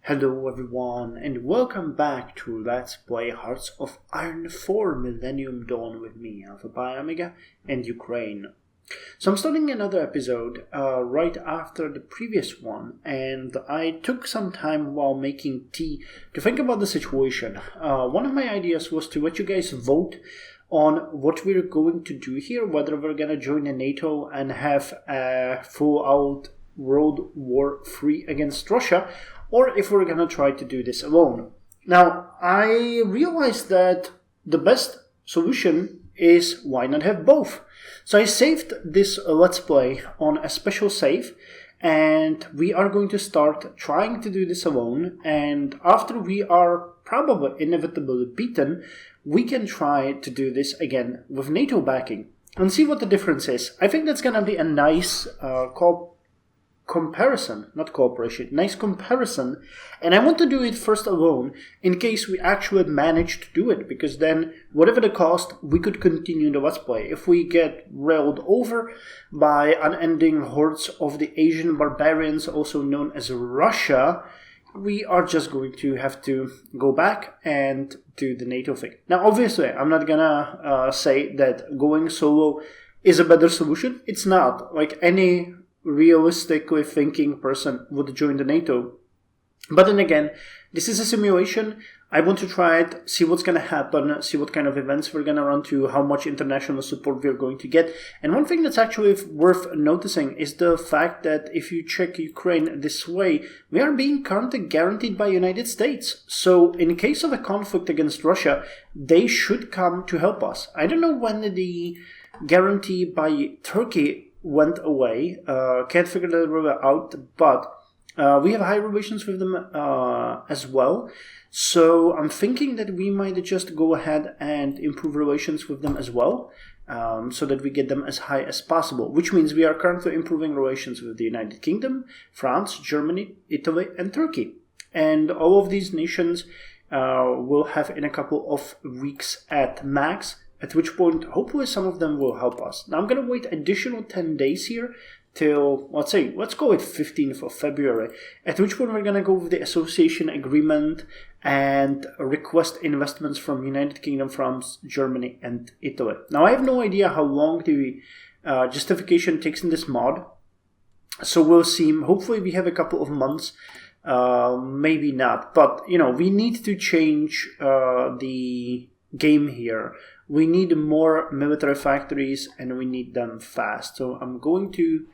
Hello everyone, and welcome back to Let's Play Hearts of Iron 4 Millennium Dawn with me, Alpha Pi Omega, and Ukraine. So I'm starting another episode right after the previous one, and I took some time while making tea to think about the situation. One of my ideas was to let you guys vote on what we're going to do here, whether we're going to join the NATO and have a full-out World War III against Russia, or if we're going to try to do this alone. Now, I realized that the best solution is why not have both. So I saved this Let's Play on a special save, and we are going to start trying to do this alone, and after we are probably inevitably beaten, we can try to do this again with NATO backing and see what the difference is. I think that's going to be a nice nice comparison, and I want to do it first alone in case we actually manage to do it, because then whatever the cost, we could continue the Let's Play. If we get railed over by unending hordes of the Asian barbarians, also known as Russia, we are just going to have to go back and do the NATO thing. Now obviously I'm not gonna say that going solo is a better solution. It's not. Like, any realistically thinking person would join the NATO. But then again, this is a simulation. I want to try it, see what's going to happen, see what kind of events we're going to run to, how much international support we're going to get. And one thing that's actually worth noticing is the fact that if you check Ukraine this way, we are being currently guaranteed by United States. So in case of a conflict against Russia, they should come to help us. I don't know when the guarantee by Turkey went away. Can't figure that really out, but we have high relations with them as well. So I'm thinking that we might just go ahead and improve relations with them as well, so that we get them as high as possible, which means we are currently improving relations with the United Kingdom, France, Germany, Italy, and Turkey. And all of these nations will have in a couple of weeks at max, at which point, hopefully some of them will help us. Now I'm going to wait additional 10 days here till, let's go with 15th of February, at which point we're going to go with the association agreement and request investments from United Kingdom, France, Germany, and Italy. Now I have no idea how long the justification takes in this mod, so we'll see. Hopefully we have a couple of months, maybe not, but we need to change the game here. We need more military factories, and we need them fast. So I'm going to...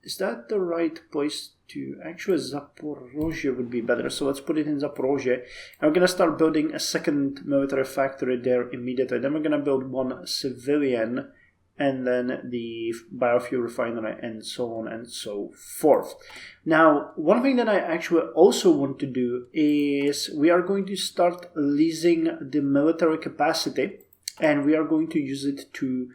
is that the right place to... Actually, Zaporozhye would be better. So let's put it in Zaporozhye. And we're going to start building a second military factory there immediately. Then we're going to build one civilian, and then the biofuel refinery, and so on and so forth. Now, one thing that I actually also want to do is we are going to start leasing the military capacity, and we are going to use it to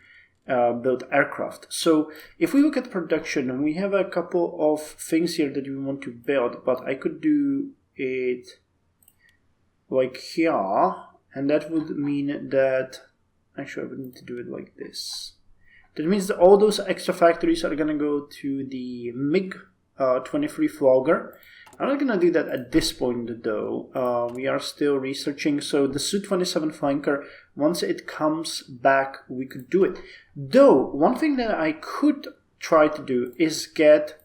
build aircraft. So if we look at production, we have a couple of things here that we want to build, but I could do it like here, and that would mean that... Actually, I would need to do it like this. That means that all those extra factories are going to go to the MiG-23 Flogger. I'm not going to do that at this point, though. We are still researching. So the Su-27 Flanker, once it comes back, we could do it. Though, one thing that I could try to do is get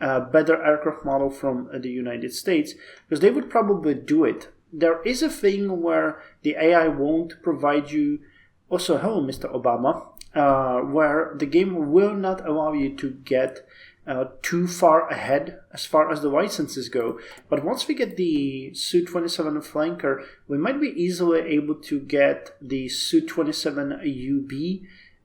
a better aircraft model from the United States, because they would probably do it. There is a thing where the AI won't provide you... Also, hello, Mr. Obama. Where the game will not allow you to get too far ahead as far as the licenses go. But once we get the Su-27 Flanker, we might be easily able to get the Su-27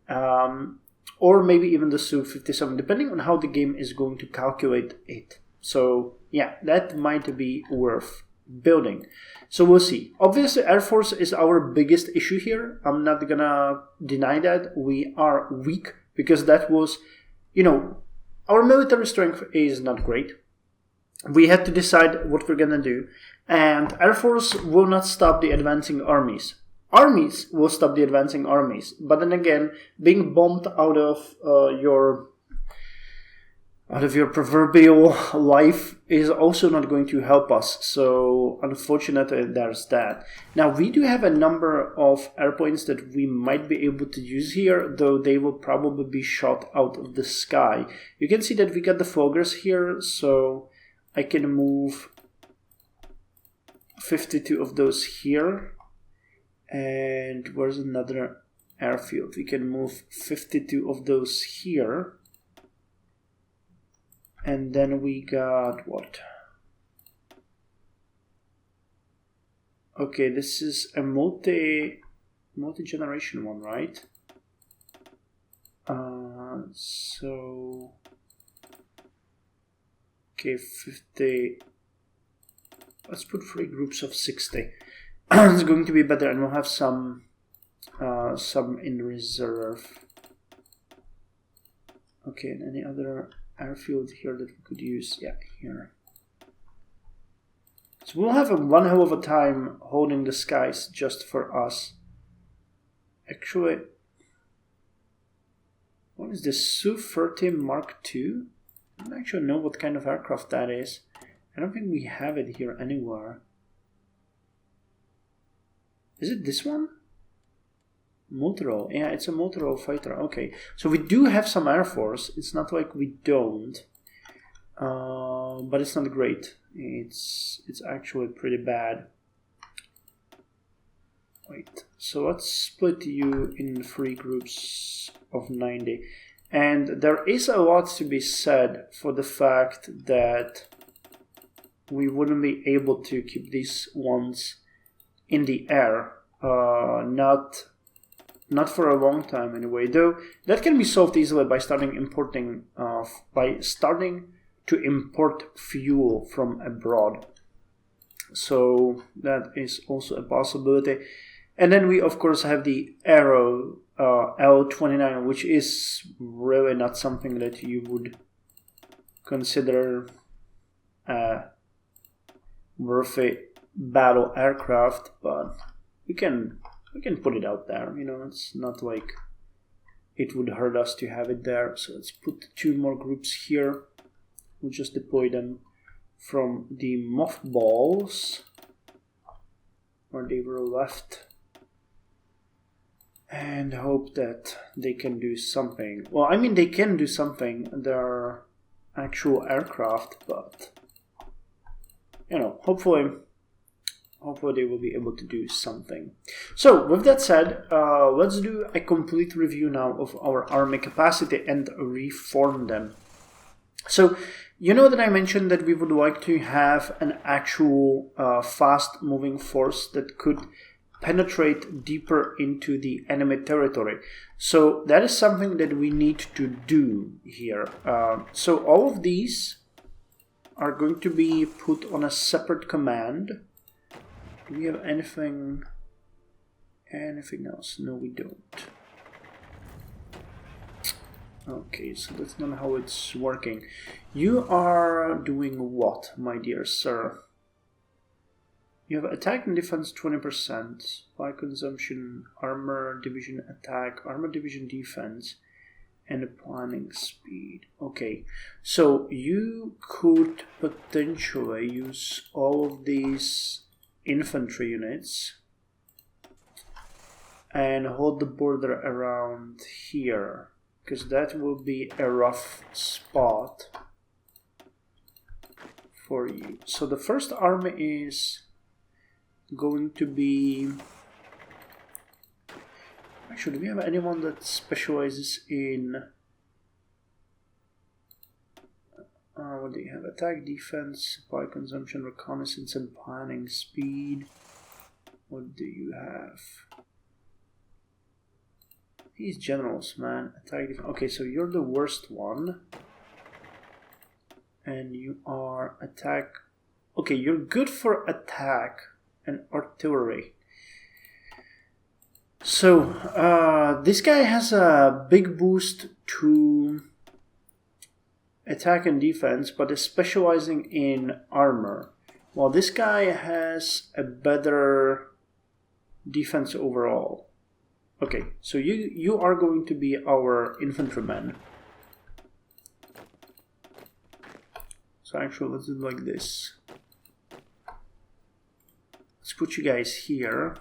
UB, or maybe even the Su-57, depending on how the game is going to calculate it. So yeah, that might be worth building. So we'll see. Obviously, Air Force is our biggest issue here. I'm not gonna deny that. We are weak, because that was, our military strength is not great. We had to decide what we're gonna do. And Air Force will not stop the advancing armies. Armies will stop the advancing armies. But then again, being bombed out of your out of your proverbial life is also not going to help us. So unfortunately, there's that. Now we do have a number of airplanes that we might be able to use here, though they will probably be shot out of the sky. You can see that we got the foggers here, so I can move 52 of those here. And where's another airfield? We can move 52 of those here. And then we got what? Okay, this is a multi-generation one, right? So okay, 50. Let's put 3 groups of 60. It's going to be better, and we'll have some in reserve. Okay, and any other airfield here that we could use? Yeah, here. So we'll have one hell of a time holding the skies just for us. Actually, what is this? Su-30 Mark II? I don't actually know what kind of aircraft that is. I don't think we have it here anywhere. Is it this one? Motorola. Yeah, it's a Motorola fighter. Okay, so we do have some Air Force. It's not like we don't. But it's not great. It's actually pretty bad. Wait, so let's split you in 3 groups of 90. And there is a lot to be said for the fact that we wouldn't be able to keep these ones in the air. Not for a long time anyway, though that can be solved easily by starting to import fuel from abroad. So that is also a possibility. And then we of course have the Aero L29, which is really not something that you would consider worthy battle aircraft, but we can put it out there. You know, it's not like it would hurt us to have it there. So let's put 2 more groups here. We'll just deploy them from the mothballs where they were left and hope that they can do something. Well, I mean, they can do something. They're actual aircraft, but you know, hopefully they will be able to do something. So with that said, let's do a complete review now of our army capacity and reform them. So you know that I mentioned that we would like to have an actual fast moving force that could penetrate deeper into the enemy territory. So that is something that we need to do here. So all of these are going to be put on a separate command. Do we have anything else? No, we don't. Okay, so that's not how it's working. You are doing what, my dear sir? You have attack and defense 20%, fire consumption, armor division attack, armor division defense, and planning speed. Okay, so you could potentially use all of these infantry units and hold the border around here, because that will be a rough spot for you. So the first army is going to be... Actually, do we have anyone that specializes in... what do you have? Attack, defense, supply consumption, reconnaissance, and planning speed. What do you have? These generals, man. Attack, defense. Okay, so you're the worst one. And you are attack... Okay, you're good for attack and artillery. So, this guy has a big boost to attack and defense, but is specializing in armor. While this guy has a better defense overall. Okay, so you are going to be our infantryman. So actually, let's do it like this. Let's put you guys here.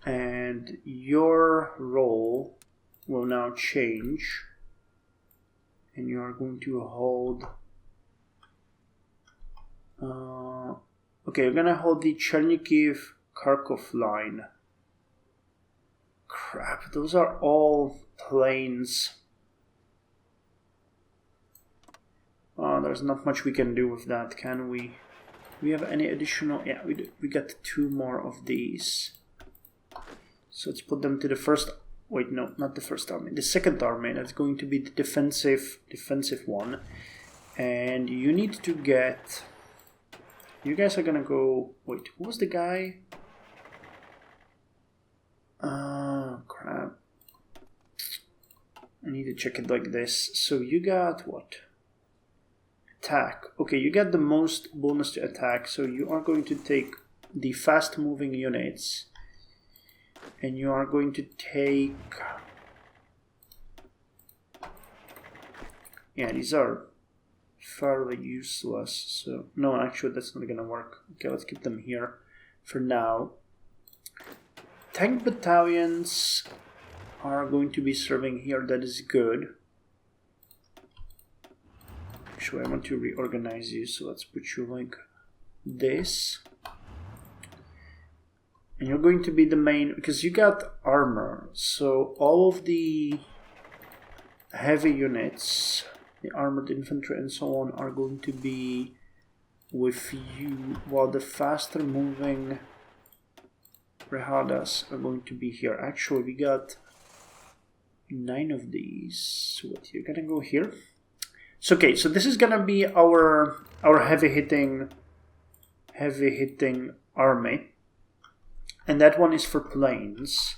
And your role will now change. And you are going to hold... okay, you're gonna hold the Chernihiv-Kharkov line. Crap, those are all planes. There's not much we can do with that, can we? Do we have any additional? Yeah, we do. We got 2 more of these. So let's put them to the first. Wait, no, not the first army. The second army. That's going to be the defensive one. And you need to get. You guys are gonna go. Wait, who was the guy? Crap. I need to check it like this. So you got what? Attack. Okay, you get the most bonus to attack. So you are going to take the fast moving units. And you are going to take... Yeah, these are fairly useless. So, no, actually that's not gonna work. Okay, let's keep them here for now. Tank battalions are going to be serving here. That is good. Actually, I want to reorganize you, so let's put you like this. And you're going to be the main, because you got armor. So all of the heavy units, the armored infantry and so on, are going to be with you, while the faster moving Rehadas are going to be here. Actually, we got 9 of these. So what, you're gonna go here? So okay, so this is gonna be our heavy hitting army, and that one is for planes.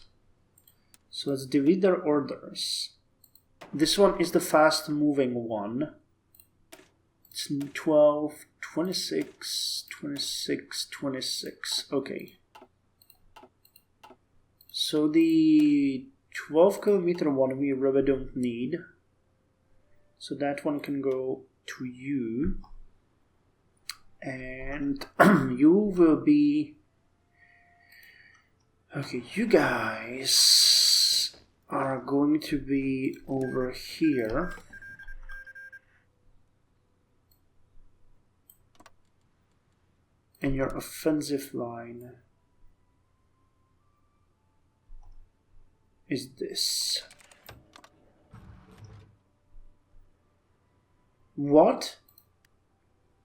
So let's divide their orders. This one is the fast moving one. It's 12, 26, 26, 26. Okay. So the 12 kilometer one we really don't need. So that one can go to you. And you will be... Okay, you guys are going to be over here. And your offensive line is this. What?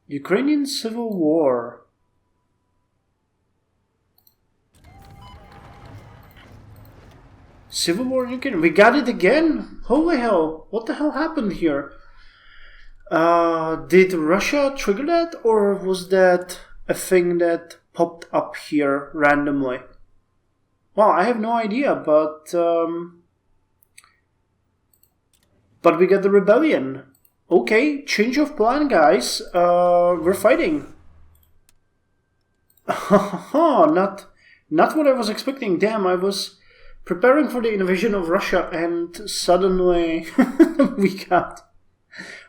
Ukrainian Civil War. Civil War in Ukraine. We got it again? Holy hell. What the hell happened here? Did Russia trigger that? Or was that a thing that popped up here randomly? Well, I have no idea, but we got the rebellion. Okay, change of plan, guys. We're fighting. not what I was expecting. Damn, I was preparing for the invasion of Russia, and suddenly we got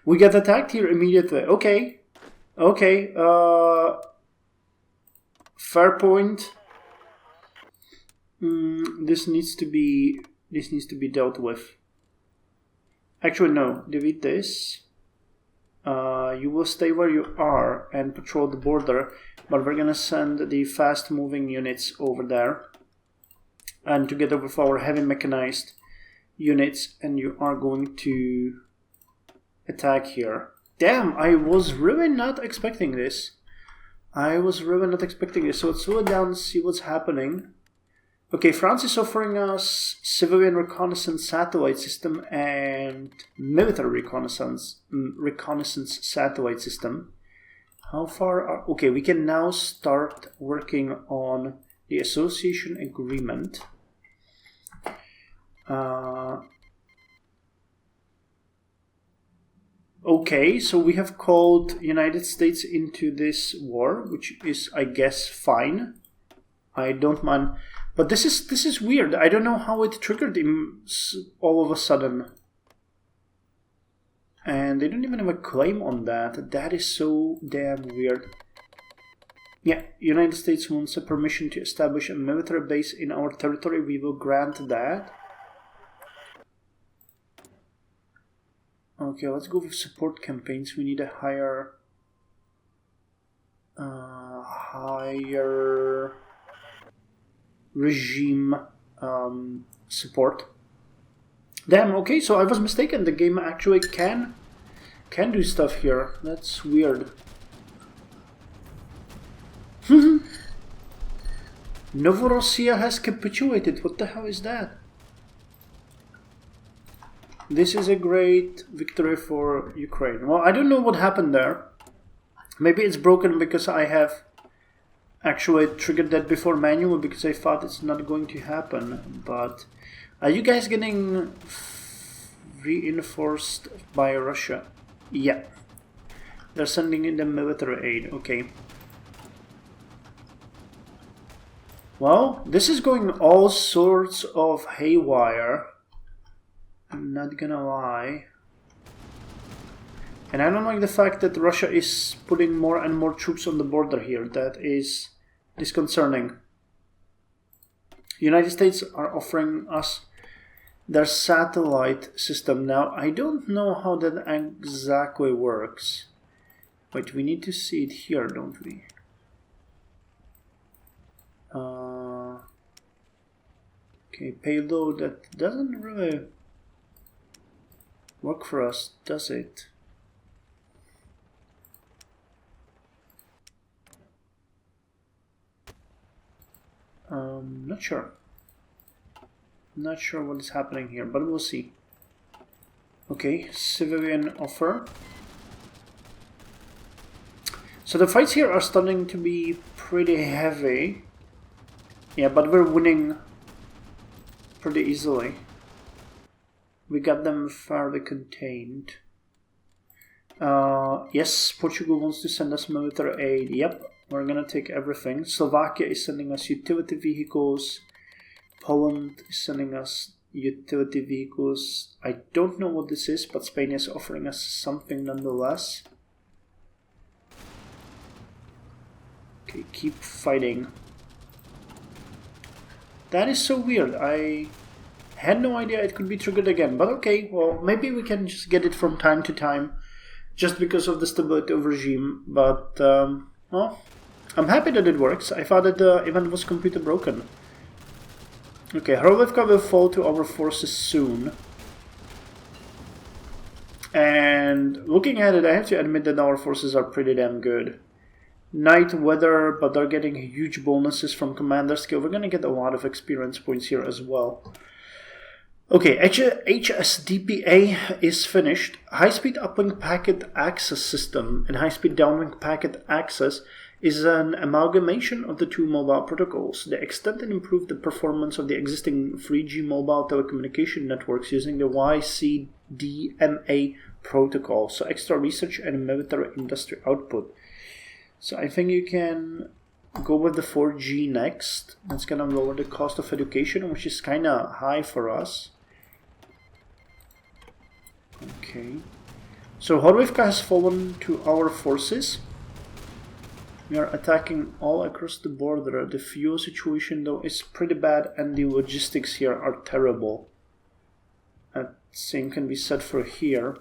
attacked here immediately. Okay. Fair point. This needs to be dealt with. Actually, no. Delete this. You will stay where you are and patrol the border, but we're gonna send the fast-moving units over there, and together with our heavy mechanized units, and you are going to attack here. Damn, I was really not expecting this. So let's slow it down and see what's happening. Okay, France is offering us civilian reconnaissance satellite system and military reconnaissance satellite system. How far are... Okay, we can now start working on the association agreement. Okay, so we have called United States into this war, which is, I guess, fine. I don't mind. But this is weird. I don't know how it triggered him all of a sudden. And they don't even have a claim on that. That is so damn weird. Yeah, United States wants a permission to establish a military base in our territory. We will grant that. Okay, let's go with support campaigns. We need a higher regime support. Damn, okay, so I was mistaken. The game actually can do stuff here. That's weird. Novorossiya has capitulated. What the hell is that? This is a great victory for Ukraine. Well, I don't know what happened there. Maybe it's broken because I have actually triggered that before manual because I thought it's not going to happen. But are you guys getting reinforced by Russia? Yeah. They're sending in the military aid. Okay. Well, this is going all sorts of haywire. I'm not gonna lie. And I don't like the fact that Russia is putting more and more troops on the border here. That is disconcerting. United States are offering us their satellite system. Now, I don't know how that exactly works. Wait, we need to see it here, don't we? Okay, payload, that doesn't really work for us, does it? Not sure. Not sure what is happening here, but we'll see. Okay, civilian offer. So the fights here are starting to be pretty heavy. Yeah, but we're winning pretty easily. We got them fairly contained. Yes, Portugal wants to send us military aid. Yep, we're gonna take everything. Slovakia is sending us utility vehicles. Poland is sending us utility vehicles. I don't know what this is, but Spain is offering us something nonetheless. Okay, keep fighting. That is so weird. I had no idea it could be triggered again, but okay, well, maybe we can just get it from time to time, just because of the stability of regime, but, well, I'm happy that it works. I thought that the event was completely broken. Okay, Horlivka will fall to our forces soon. And looking at it, I have to admit that our forces are pretty damn good. Night weather, but they're getting huge bonuses from commander skill. We're gonna get a lot of experience points here as well. Okay, HSDPA is finished. High-speed uplink packet access system and high-speed downlink packet access is an amalgamation of the two mobile protocols. They extend and improve the performance of the existing 3G mobile telecommunication networks using the YCDMA protocol. So extra research and military industry output. So I think you can go with the 4G next. That's gonna lower the cost of education, which is kinda high for us. Okay. So Horlivka has fallen to our forces. We are attacking all across the border. The fuel situation though is pretty bad and the logistics here are terrible. That same can be said for here.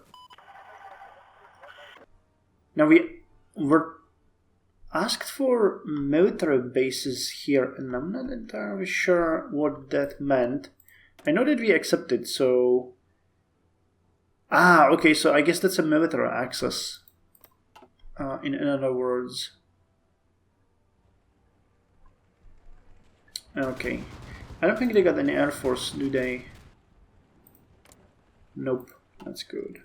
Now we were asked for military bases here and I'm not entirely sure what that meant. I know that we accepted, so... Ah, okay, so I guess that's a military access. In other words... Okay. I don't think they got any air force, do they? Nope. That's good.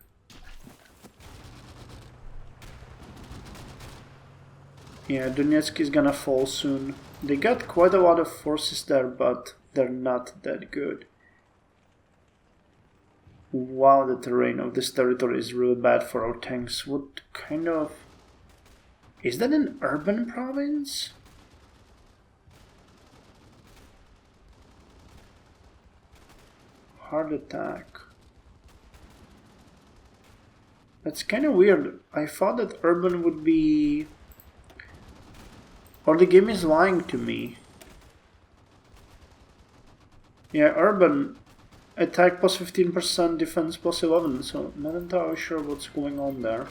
Yeah, Donetsk is gonna fall soon. They got quite a lot of forces there, but they're not that good. Wow, the terrain of this territory is really bad for our tanks. What kind of... Is that an urban province? Hard attack. That's kind of weird. I thought that urban would be... Or the game is lying to me. Yeah, urban. Attack plus 15%, defense plus 11, so not entirely sure what's going on there.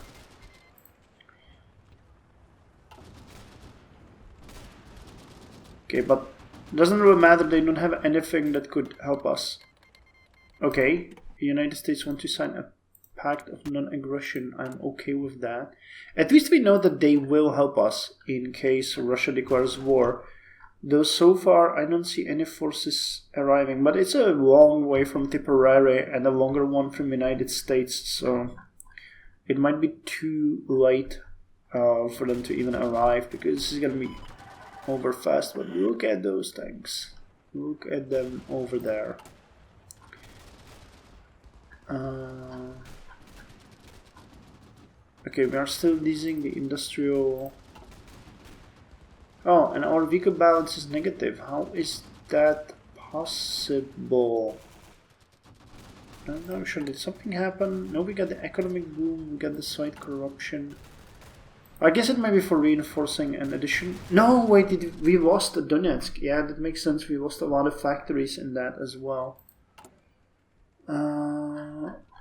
Okay, but it doesn't really matter, they don't have anything that could help us. Okay, the United States want to sign a pact of non-aggression. I'm okay with that. At least we know that they will help us in case Russia declares war. Though so far I don't see any forces arriving, but it's a long way from Tipperary and a longer one from the United States, so it might be too late for them to even arrive, because this is gonna be over fast. But look at those tanks. Look at them over there. Okay, we are still using the industrial... Oh, and our vehicle balance is negative. How is that possible? I'm not sure. Did something happen? No, we got the economic boom, we got the site corruption. I guess it might be for reinforcing an addition. No, wait, we lost Donetsk. Yeah, that makes sense. We lost a lot of factories in that as well.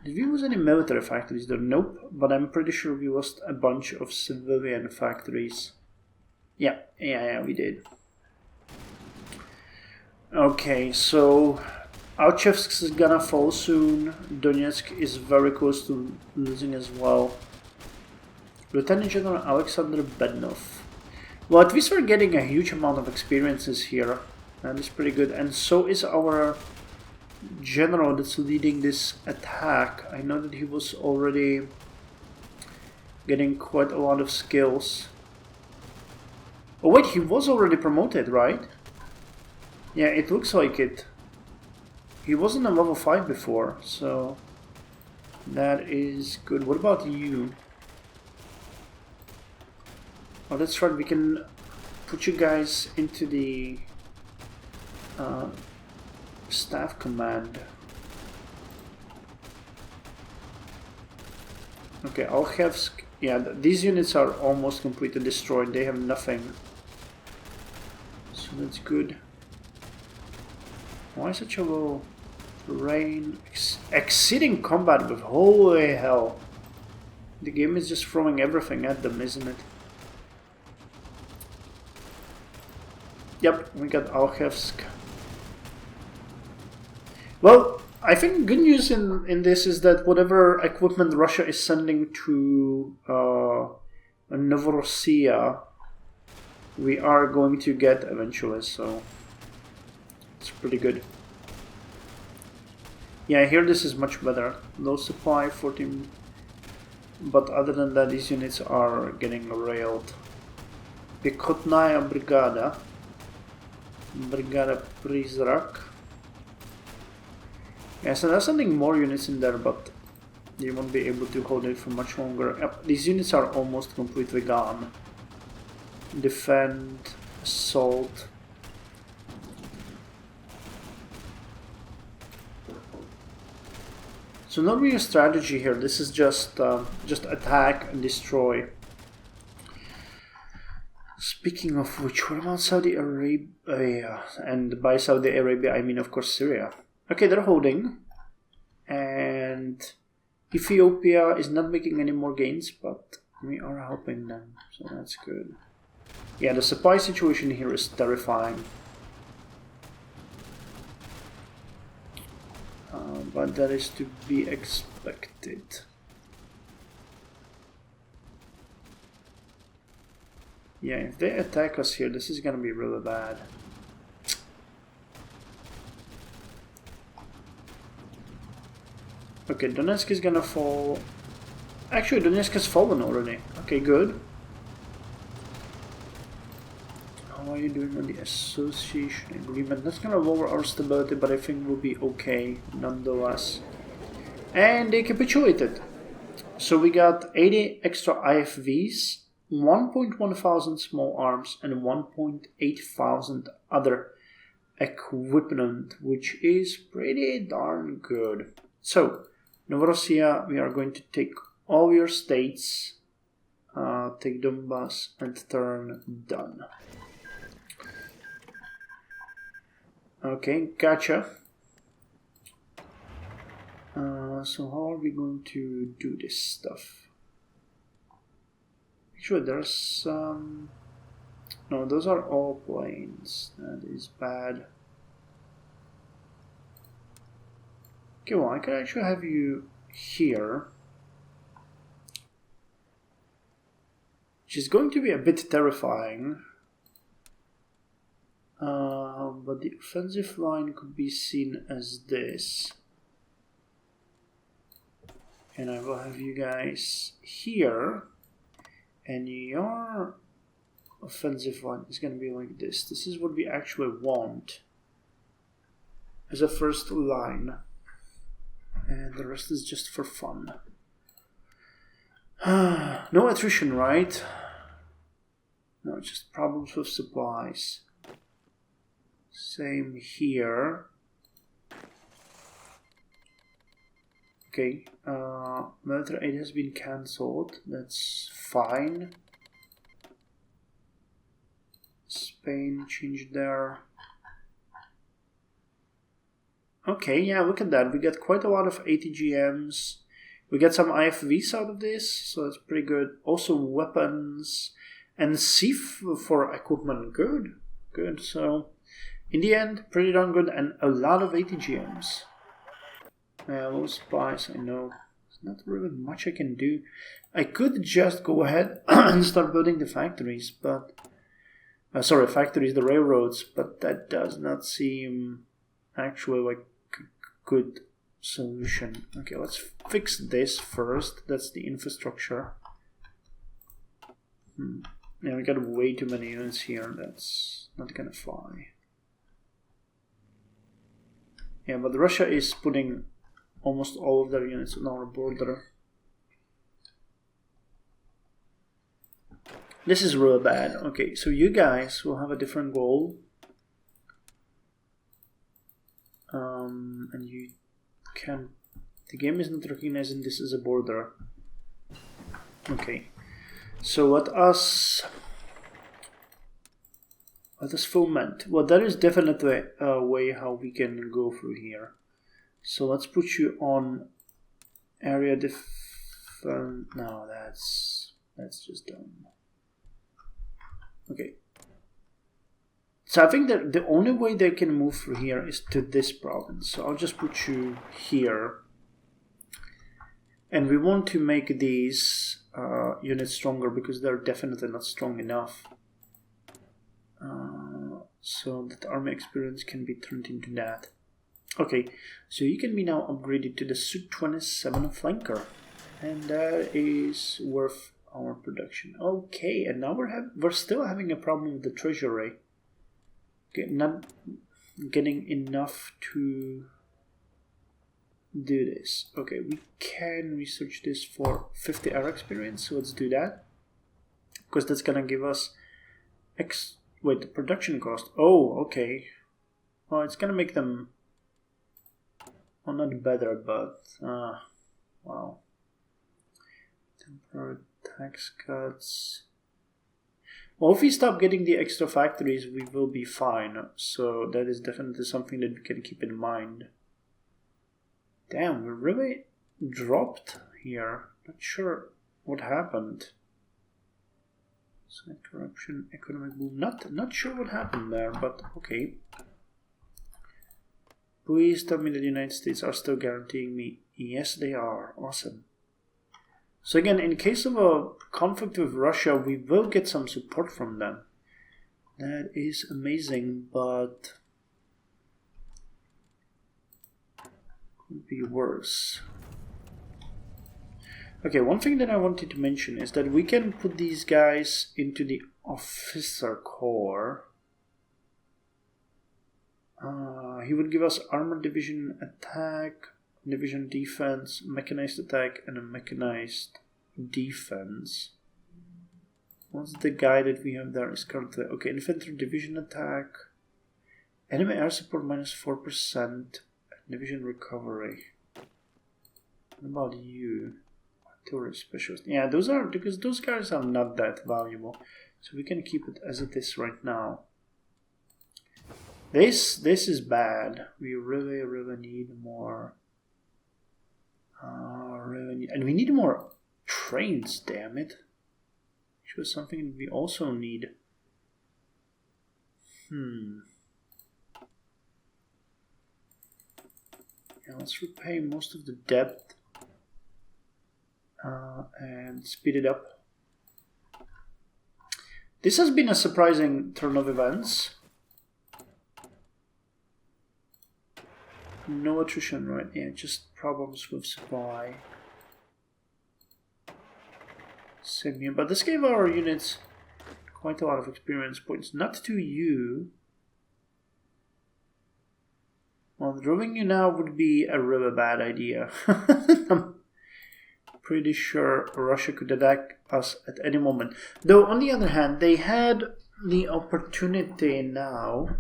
Did we lose any military factories though? Nope, but I'm pretty sure we lost a bunch of civilian factories. Yeah, we did. Okay, so Alchevsk is gonna fall soon. Donetsk is very close to losing as well. Lieutenant General Alexander Bednov. Well, at least we're getting a huge amount of experiences here. That is pretty good. And so is our general that's leading this attack. I know that he was already getting quite a lot of skills. Oh wait, he was already promoted, right? Yeah, it looks like it. He wasn't a level 5 before, so that is good. What about you? Oh, that's right, we can put you guys into the staff command. Okay, Alchevsk. Yeah, these units are almost completely destroyed. They have nothing. So that's good. Why such a low terrain? Exceeding combat with holy hell. The game is just throwing everything at them, isn't it? Yep, we got Alchevsk. Well, I think good news in this is that whatever equipment Russia is sending to Novorossiya, we are going to get eventually, so it's pretty good. Yeah, here this is much better. Low supply, 14, but other than that, these units are getting railed. Pikhotnaya Brigada, Brigada Prizrak. Yeah, so they're sending more units in there, but they won't be able to hold it for much longer. Yep, these units are almost completely gone. Defend, assault. So not really a strategy here. This is just attack and destroy. Speaking of which, what about Saudi Arabia? And by Saudi Arabia, I mean, of course, Syria. Okay, they're holding. And Ethiopia is not making any more gains, but we are helping them. So that's good. Yeah, the supply situation here is terrifying. But that is to be expected. Yeah, if they attack us here, this is gonna be really bad. Okay, Donetsk is gonna fall. Actually, Donetsk has fallen already. Okay, good. How are you doing on the association agreement? That's gonna lower our stability, but I think we'll be okay nonetheless. And they capitulated. So we got 80 extra IFVs, 1.1 thousand small arms, and 1.8 thousand other equipment, which is pretty darn good. So, Novorossiya we are going to take all your states, take Donbass, and turn done. Okay, gotcha. So how are we going to do this stuff? Actually, there's some... No, those are all planes. That is bad. Okay, well, I could actually have you here. Which is going to be a bit terrifying. But the offensive line could be seen as this. And I will have you guys here. And your offensive line is going to be like this. This is what we actually want as a first line. And the rest is just for fun. No attrition, right? No, just problems with supplies. Same here. Okay, military aid has been cancelled. That's fine. Spain changed their... Okay, yeah, look at that. We got quite a lot of ATGMs. We get some IFVs out of this, so that's pretty good. Also weapons and CIF for equipment. Good, good. So in the end, pretty darn good, and a lot of ATGMs. Low supplies, I know. There's not really much I can do. I could just go ahead and start building the factories, but... sorry, factories, the railroads, but that does not seem actually like a good solution. Okay, let's fix this first. That's the infrastructure. Yeah, we got way too many units here. That's not gonna fly. Yeah, but Russia is putting almost all of their units on our border. This is real bad. Okay, so you guys will have a different goal. And you can... The game is not recognizing this as a border. Okay. So let us foment. Well, there is definitely a way how we can go through here. So let's put you on area no, that's just dumb. Okay. So I think that the only way they can move through here is to this province. So I'll just put you here. And we want to make these units stronger because they're definitely not strong enough. So that army experience can be turned into that. Okay, so you can be now upgraded to the Su-27 flanker. And that is worth our production. Okay, and now we're still having a problem with the treasury. Okay, not getting enough to do this. Okay, we can research this for 50 air experience, so let's do that. Because that's gonna give us the production cost. Oh, okay. Well, it's gonna make them... Well, not better, but... wow. Temporary tax cuts. Well, if we stop getting the extra factories, we will be fine. So that is definitely something that we can keep in mind. Damn, we really dropped here. Not sure what happened. Side corruption, economic boom. Not sure what happened there, but okay. Please tell me that the United States are still guaranteeing me. Yes, they are. Awesome. So again, in case of a conflict with Russia, we will get some support from them. That is amazing, but could be worse. Okay, one thing that I wanted to mention is that we can put these guys into the officer corps. He would give us armored division attack, division defense, mechanized attack, and a mechanized defense. What's the guy that we have there is currently... Okay, infantry division attack, enemy air support minus 4%, division recovery. What about you? Tourist specialist. Yeah, those are, because those guys are not that valuable. So we can keep it as it is right now. This is bad. We really, really need more. And we need more trains, damn it. Which was something we also need. Yeah, let's repay most of the debt. And speed it up. This has been a surprising turn of events. No attrition, right? Yeah, just problems with supply. Same here, but this gave our units quite a lot of experience points. Not to you. Well, drawing you now would be a really bad idea. I'm pretty sure Russia could attack us at any moment. Though, on the other hand, they had the opportunity now,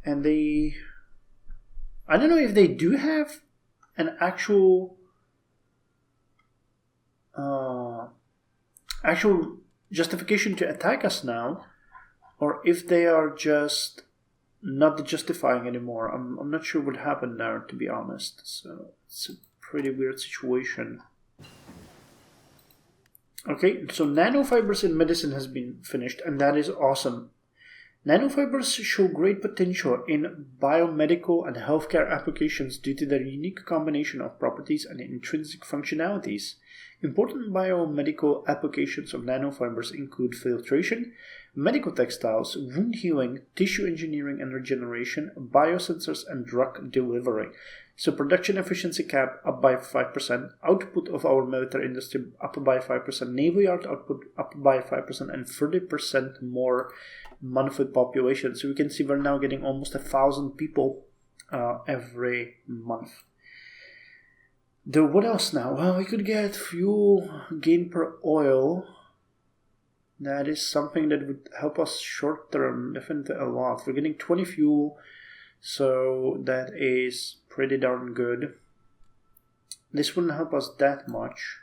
and they... I don't know if they do have an actual justification to attack us now, or if they are just not justifying anymore. I'm not sure what happened there, to be honest. So it's a pretty weird situation. Okay, so nanofibers in medicine has been finished, and that is awesome. Nanofibers show great potential in biomedical and healthcare applications due to their unique combination of properties and intrinsic functionalities. Important biomedical applications of nanofibers include filtration, medical textiles, wound healing, tissue engineering and regeneration, biosensors, and drug delivery. So production efficiency cap up by 5%, output of our military industry up by 5%, naval yard output up by 5%, and 30% more monthly population. So we can see we're now getting almost 1,000 people every month. Though what else now? Well, we could get fuel gain per oil. That is something that would help us short term, definitely a lot. We're getting 20 fuel, so that is pretty darn good. This wouldn't help us that much.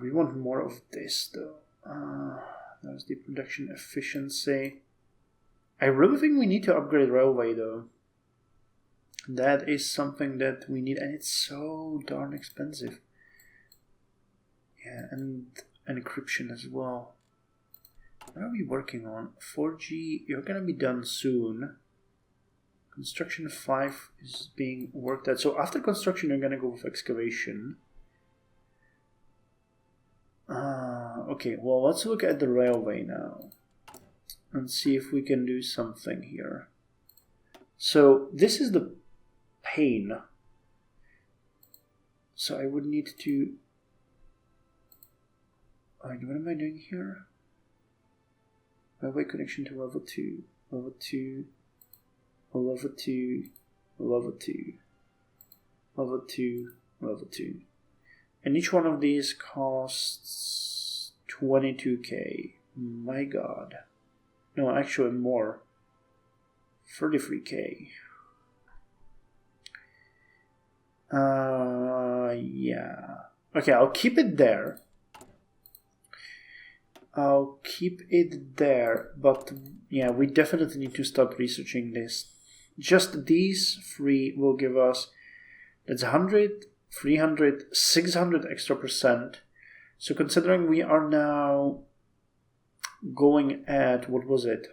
We want more of this though. There's the production efficiency. I really think we need to upgrade railway though. That is something that we need, and it's so darn expensive. Yeah, and encryption as well. What are we working on? 4G, you're gonna be done soon. Construction 5 is being worked at. So after construction, you're gonna go with excavation. Okay, well, let's look at the railway now and see if we can do something here. So this is the pain. So I would need to... what am I doing here? Railway connection to level 2, level 2, level 2, level 2, level 2, level 2. And each one of these costs 22k. My god. No, actually more. 33k. Yeah. Okay, I'll keep it there. But yeah, we definitely need to start researching this. Just these three will give us, that's 100, 300, 600 extra percent. So considering we are now going at, what was it?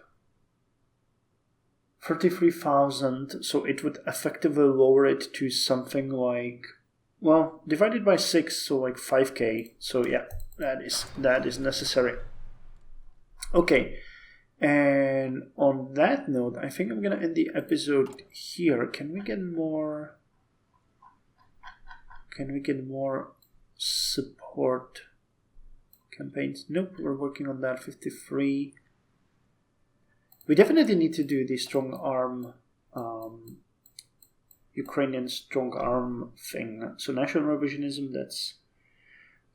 33,000, so it would effectively lower it to something like, well, divided by 6, so like 5k. So yeah, that is necessary. Okay, and on that note, I think I'm gonna end the episode here. Can we get more support campaigns? Nope, we're working on that. 53. We definitely need to do the strong arm, Ukrainian strong arm thing. So national revisionism, that's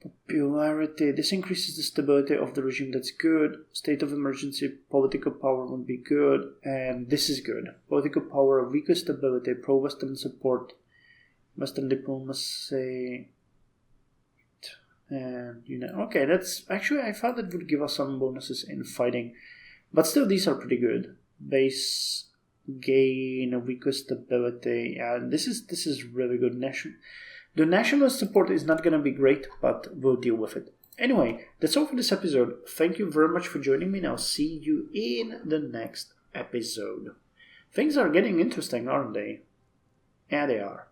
popularity. This increases the stability of the regime, that's good. State of emergency, political power would be good. And this is good. Political power, weaker stability, pro-Western support, Western diplomacy. And, okay, that's... Actually, I thought it would give us some bonuses in fighting. But still, these are pretty good. Base gain, weaker stability. Yeah, this is really good. The national support is not going to be great, but we'll deal with it. Anyway, that's all for this episode. Thank you very much for joining me, and I'll see you in the next episode. Things are getting interesting, aren't they? Yeah, they are.